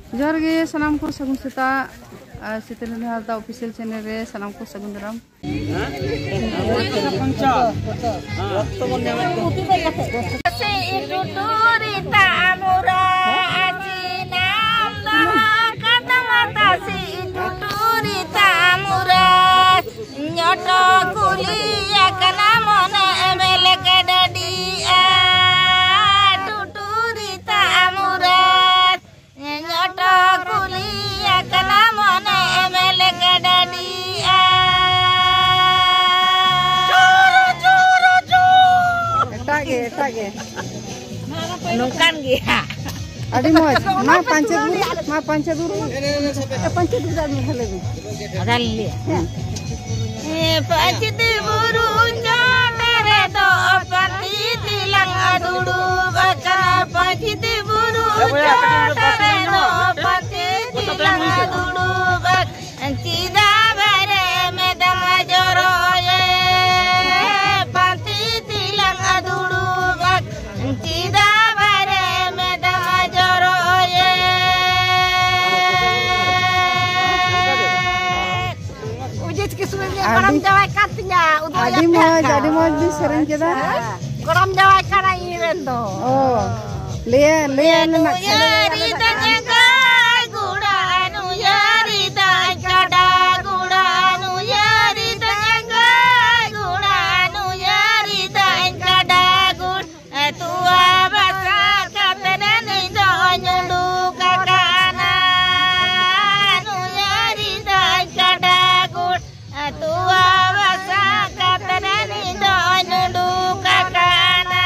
जोहार गे सनाम को सगुन सेता शीतल हालदा ऑफिशियल चैनल रे सनाम को सगुन दाराम nungkan gila. Adi moj, ma panca dulu dan lagi. Ada li. Panca dulu jadare do panti tilang adudu bakar panca dulu jadare do panti tilang adudu bak cida bare medam joro ye panti tilang adudu bak cida Adi moj di sering kita. Koram jawai kana iren do. Oh, lihat nak. Yari danyagai guda anu yari dangada guda anu yari danyagai guda anu yari dangada gud. Tua basa katene nido nyundu kakana anu yari dangada gud. Tua basa katene nido nyundu kakana.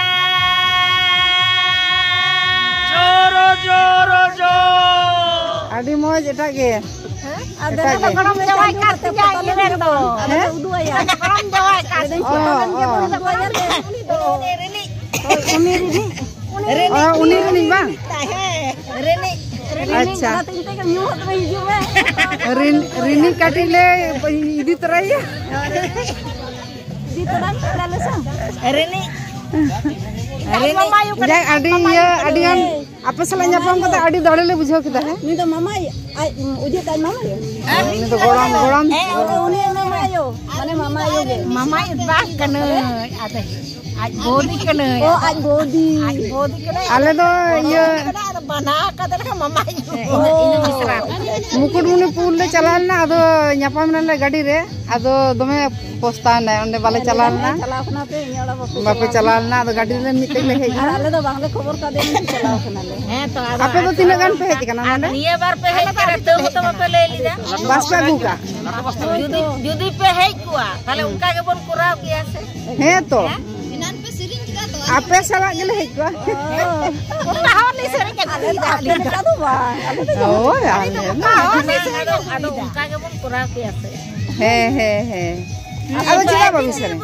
Adi moj eta ge. Ada koram jawai katnya iren do. Udu ya. Koram jawai kat. Uni bang. Rini. अच्छा rini katile idi terai ya Rini jang adi kan apa salahnya pam kata adi dare le bujhau kita hai ni to mama uje tai mama yo ini to goram uni mama yo mane mama yo ge mama bak kana ate aj bodi kana oh aj bodi kana ale do iya bana kata mama yo ini misra Mukutmuni le chalalna ado nyapam le gadi re ado dome postan hai onde bale chalalna chalakna pe inyola bape chalalna ado gadi le mitte le hej ale do bangle khobor ka den chalakna le to ape do tina gan pe hej kana nonde niya bar pe hej kare to pe le lida bas pe buka judi pe hej kuwa tale unka ge bon kurau kiya se he to inan pe siring juga to ape salah gele hej ko tahon ni sering ke ale ka do ba oh ya tahon ni sering ado unka ge bon kurau kiya se he ado chika ba bisare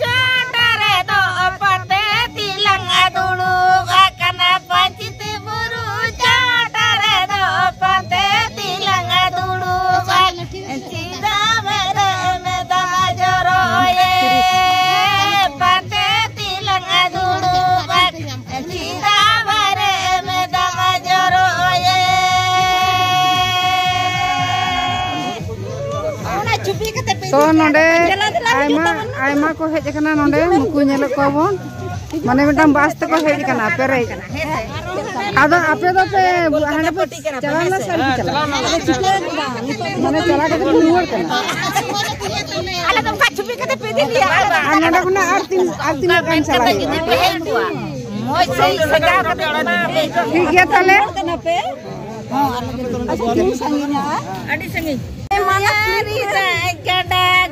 jadare do pante tilang adulu akana pancit buru jadare do pante tilang adulu cida mere meda joro ye pante tilang adulu cida mere meda joro ye ona chupi kate तो नोडे आयमा को hedge कना नोडे मुकु नेले को bone माने MITM बास तक hedge कना पेरे कना आदो आपे दो पे हाने पे चलाना सर चलाना माने चला के मुर कना ala तुम का छुपी कते पे दिया नोडे कुना आरती कान चला मोय सही सगा कते ना ठीक है तले kena pe oh ala de sanginya adi sangi mana rida gadag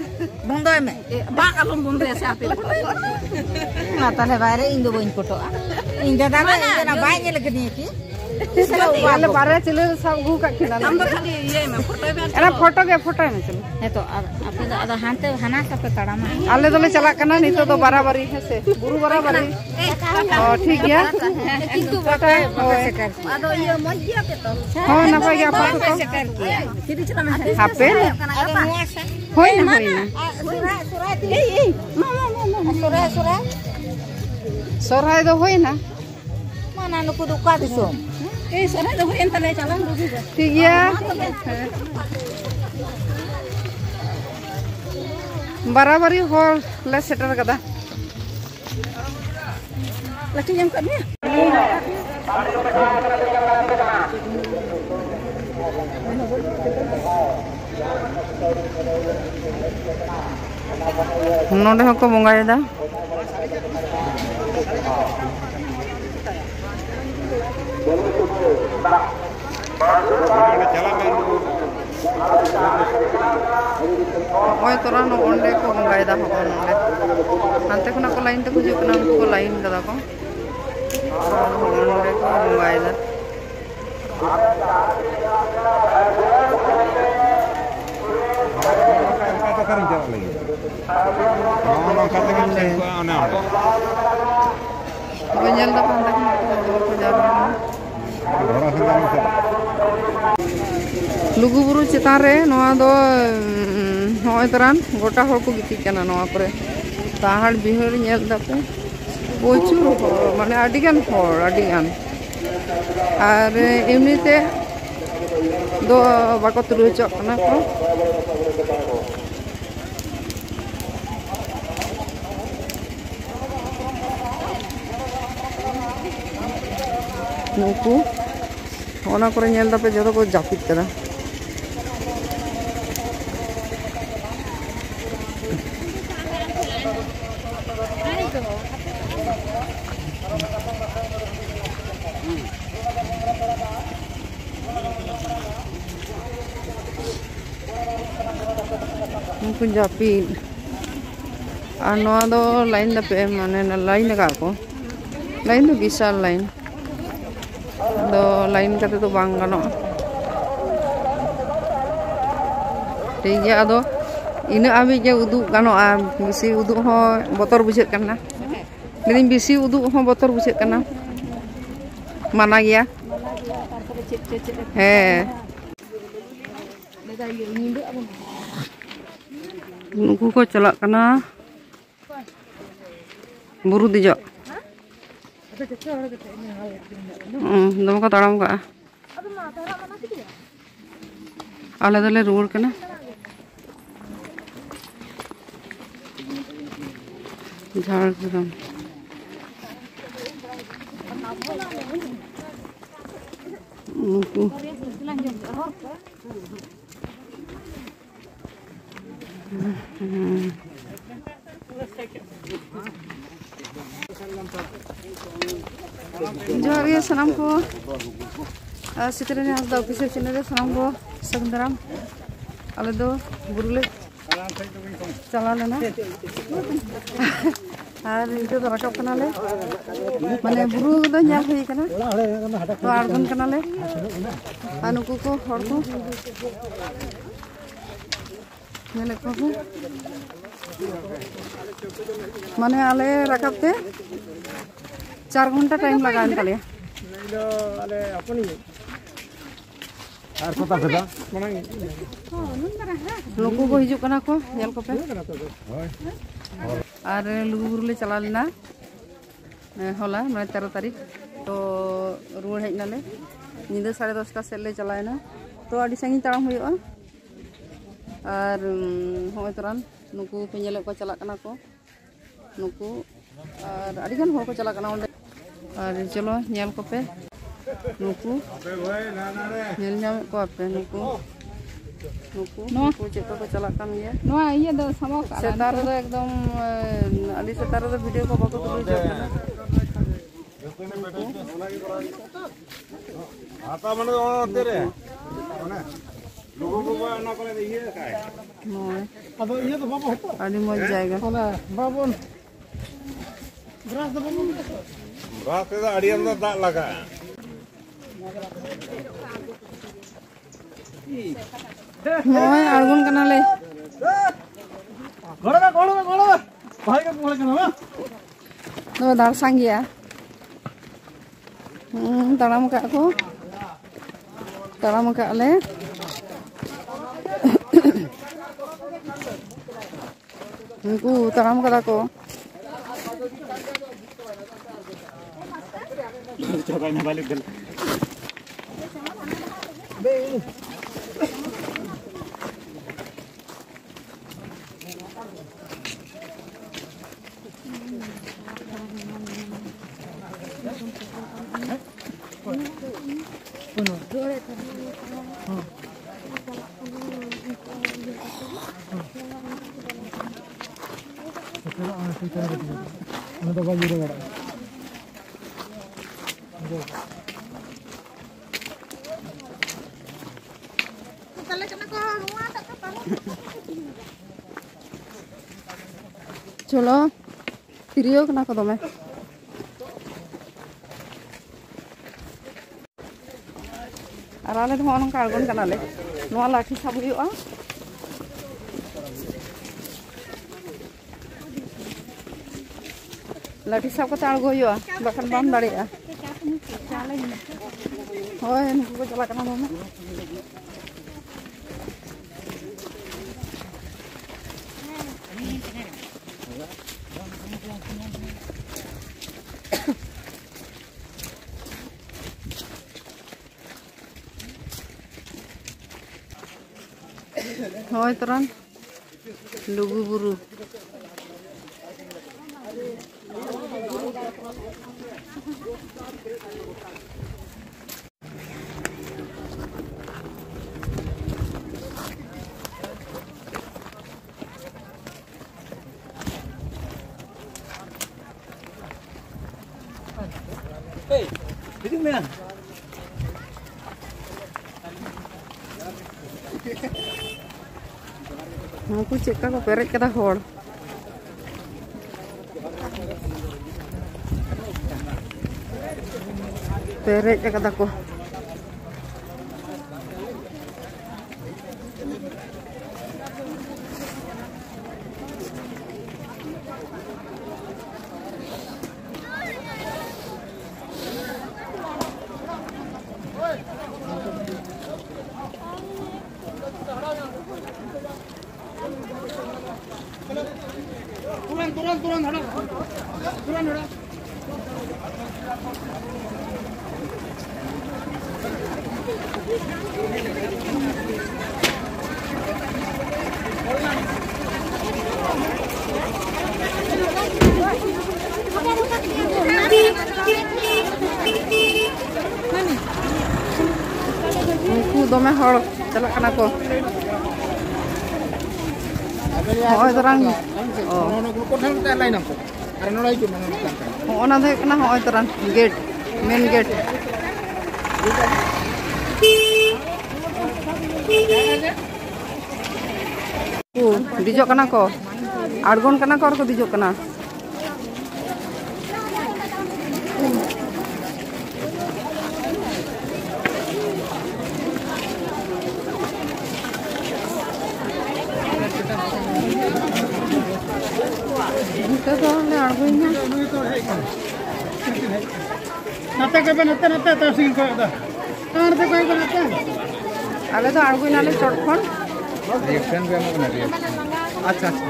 bondoy me ba alum bonde se ape na tale bare indo boin foto inda dana na bai nyel kini ki वाले बारे चले सब गु का खिला हम तो खाली ये में फोटो में एना फोटो में चले हे तो आपे आदा हानते हना सपे तड़ामा आले दोले चला कना नहीं तो बराबरी है से गुरु बराबरी ओ ठीक है किंतु बाटा से कर आदो ये मजिया के तो हां ना पाई apa तो से कर किया सिरी चला में hape होई ना सोराय दो होई ना mana nuku duka diso ठीक गया बराबरी हर ले सेटर कदा Laki yang kat ni. नोडे हको बंगायदा ओय तोरा नो ओंडे को बंगायदा हको नोडे अंते खुना को लाइन ते को जुकना को लाइन कदा को ओंडे को बंगायदा Banyak dah pandai kita jalan. Luguburu cetare, noa do, noa iteran, gota hor ko gitik kana noa kore. Tahar bihar nyel dape, pochur hor, mane adigan hor, adigan. Are ini te do bako terucok kana ko. नुकु ओना करे nail दापे जतो को जापित कदा नुकु जापित आ नोआ दो line दापे माने ना line का को लाइन तो विशाल लाइन दो लाइन करते तो बांग गानो ठीक है अदो इना आबी जे उदु गानो आ बिसी उदु हो बतर बुझे करना लेकिन बिसी उदु हो बतर बुझे करना माना गया है नुकु को चला करना बुरु दिजो दम को तड़म का आले दले रुड़ के ना झारग्राम जोहार गे सनाम को सितरने हस दा ऑफिस चैनल सनाम को सगंदराम आले दो बुरुले चला लेना और इतो तो रकब कनाले माने बुरु दो ᱧᱮᱞ हुई कना तो आर्गन कनाले अनुकु को हर को नेले को माने आले रकबते 4 घंटा टाइम लगान तले आले अपनी आर पता कदा माने लोगो को हिजु कना को नेल को पे और लुगुबुरु ले चला लेना होला माने 13 तारीख तो रुड़ हेज नाले निंदा 10:30 सेट ले चलायना तो आडी संगी ताम हुयो और होय तरान नुकु पे नेले को चला कना को नुकु और आडिगन हो को चला कना ओंडे और चलो नेल को पे नुकु नेल नाम को पे नुकु नुकु चेक को चला कन ये नो ये दो समो का सेतार दो एकदम आडी सेतार दो वीडियो को बको तो जो आता माने ओते रे माने लोगों को ना करे ये काय नो अब ये तो बाबू आडी मज जाएगा बाबू ग्रास दो बाबू ग्रास के आडी अंदर दाग लगा मोय आर्गुन कनाले गोड़ो भाई का बोले कना नो दार सांगिया तड़म का को तड़म का ले उनको तड़म कदा को चलो तिरियो कना को दमे और आले तो नोंका आगोन कनाले नोआ लाठी साब हुयुआ लाठी साब कते आगो हुयुआ बाखान बाम दाड़ेया होय नुकु को चला कना दमे होय तरन लुगु बुरु Hidup mana? हमको चेका को पेरेज कदा होड़ पेरेज कदा को दमे हड़ चला कना को होय तरन ओना दे कना होय तरन गेट मेन गेट को दिजो कना को आड़गोन कना को और को दिजो कना Nate ke nate nate to sing ko da. Nate ko nate. आले तो आड़गो नाले चटखन रिएक्शन पे हम बना दिया। अच्छा अच्छा।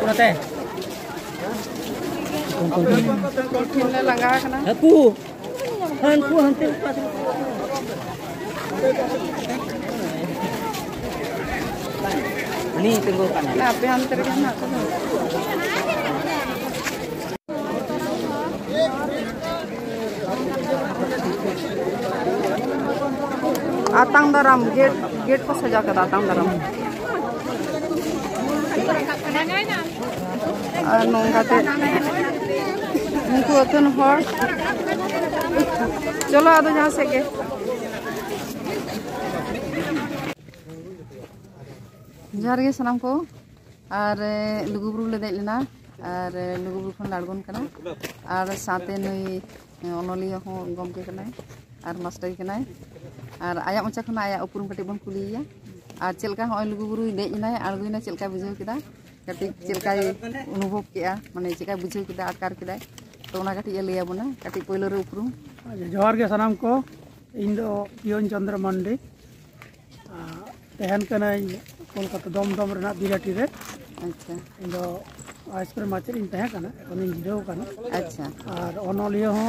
नate. किनले लंगा कना Aku hantu ini tunggu kan ना पे हम तेरे कना आतंग दरम गेट को सजा कर आतंग दरम नोंगाते उनको अतन हर चलो आदो जहाँ से के जहर गे सनाम को और लुगुबुरु ले देज लेना और लुगुबुरु खन लाड़गोन कना और साथे नई अनलिया हो गमके कनाय और मास्टर कनाय और आया मचा खना आया उपरुम कटे बन कुलिया और चलका हो लुगुबुरु देज लेना आड़गोइना चलका बुझाव केदा कटी चलका अनुभव केआ माने चलका बुझाव केदा आकार केदा तो ओना कटी लेया बना कटी पहिलो रे उपरुम जोहार गे सनाम को इन दो पियोन चंद्र मंडी तहन कना कोलकाता दमदम रेना बिराटी रे अच्छा इन दो हाई स्कूल माचेद इन तहे कना उनी जिरो कना अच्छा और अनलिया हो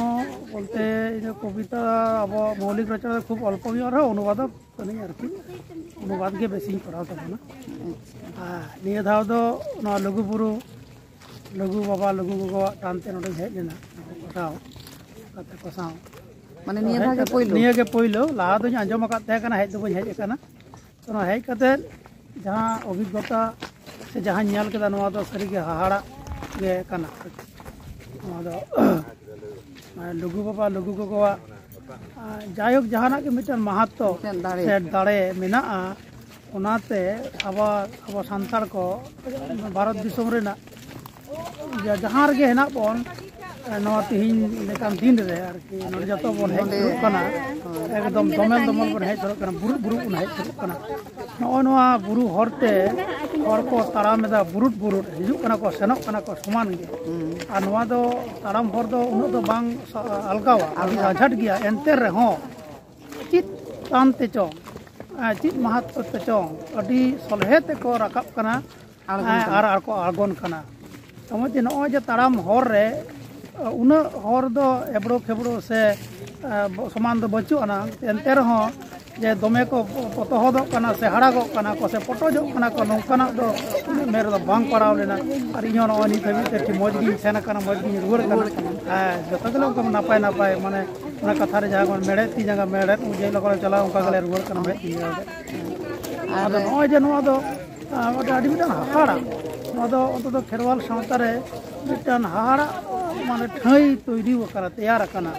बोलते इन कविता अब मौलिक रचना खूब अल्प ही और अनुवाद कनी आरकी अनुवाद के बेसी पढ़ाव तबना निया धाव दो ना लघु बुरु लघु बाबा लघु गोगो टानते नोडे हेज लेना पढ़ाव कते पसाव माने निया के पहिलो लाहा दो आंजम का तहे कना हेज दो बन हेज कना तो ना हेज कते जहां अभिज्ञता से जहां न्याल के नवा दो सरी के हाहाड़ा गे कना नवा दो लघु बाबा लघु गोगो जायक जहाना के मिटन महत्व से दाड़े मेना ओनाते अब सानतार को भारत दिसम रेना जहां रे हेना बन नवा तिहिन लेकान दिन रे आरकी नोड जतो बन हेज कना एकदम दमन दमन बन हेज कना बुरु बुरु बन हेज कना नवा बुरु हरते हर को ताराम दा बुरुट बुरुट हिजु कना को सेनक कना को समान गे आ नवा दो ताराम हर दो उन दो बांग अलगावा अभी आझट गया एंते रे हो चित तानते चो चित महत्व ते चो अडी सलहे ते को रकाब कना आर को आगोन कना तमते नो जे ताराम हर रे उन हर दो एबड़ो फेबड़ो से समान दो बचु अना एंते रे हो जे दमे को पतहदो कना से हाड़ागो कना को से पटोजो कना को नौकना दो मेरे दो बांग पड़ाव लेना और इनो नो नि तबी ते मजगी सेना कना मजगी रुवर कना जतो गलो को नापाय नापाय माने ना कथा रे जागो मेड़े ती जगह मेड़े मुझे लोग चला उनका गले रुवर कना में ती और नो जे नो दो आडी मिटन हाड़ा नो दो अंत दो खेरवाल सावता रे मिटन हाड़ा माने ठई तैरी वकरा तैयार कना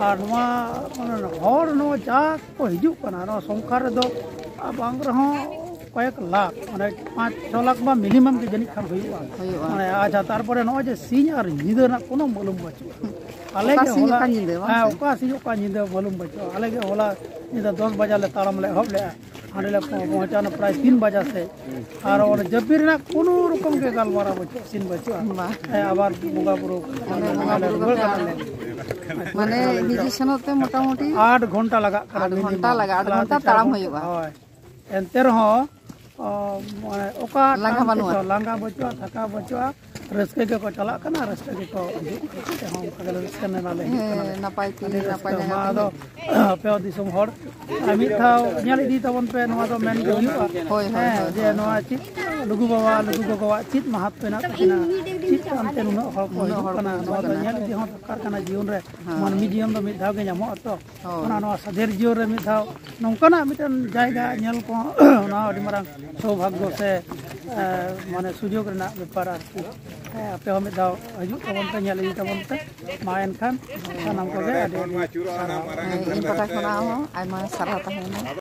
और हर नो जा को हिजु कना नो संख्या रे दो बांग रहो कयेक लाख माने 5-6 लाख बा मिनिमम के जनी खान होइबा माने आजा तारपरे नो जे सिंह और निदे ना कोनो मालूम बचो आले के होला हां ओका सिंह ओका निदे मालूम बचो आले के होला निदा 10 बजे ले तारम ले हब ले हांडे ले पहुंचाना प्राय 3 बजे से और जबीर ना कोनो रकम के गालमारा बचो सिन बचो आबार बुगा बुरु माने निजी सनते मोटा मोटी 8 घंटा लगा 8 घंटा ताराम होइबा होय एंते रहो माने ओका लांगा बचो थका बचो रस्के के को चला कना रस्के के को हम कगल रस्के ने वाले नपाय मा दो पे दिसम हर आमी थाव न्याल इदी तबन पे नवा दो मेन हुआ होय जे नवा चित लघु बाबा लघु गोगवा चित महत्व ना तकिना चित अंते नुन हर को कना नवा दो न्याल इदी हन कर कना जीवन रे मानवी जीवन दो मिद धाव के न्यामो तो ओना नवा सधेर जीवन रे मिद धाव नौकना मिटन जायगा न्याल को ना अडी मारंग सौभाग्य से माने सुजोग रेना व्यापार आरकी पे हम दाव हजू तबन पे न्याल इदी तबन पे मा एनखान सानाम को गे आडे इन पता खना हो आयमा सारा तहना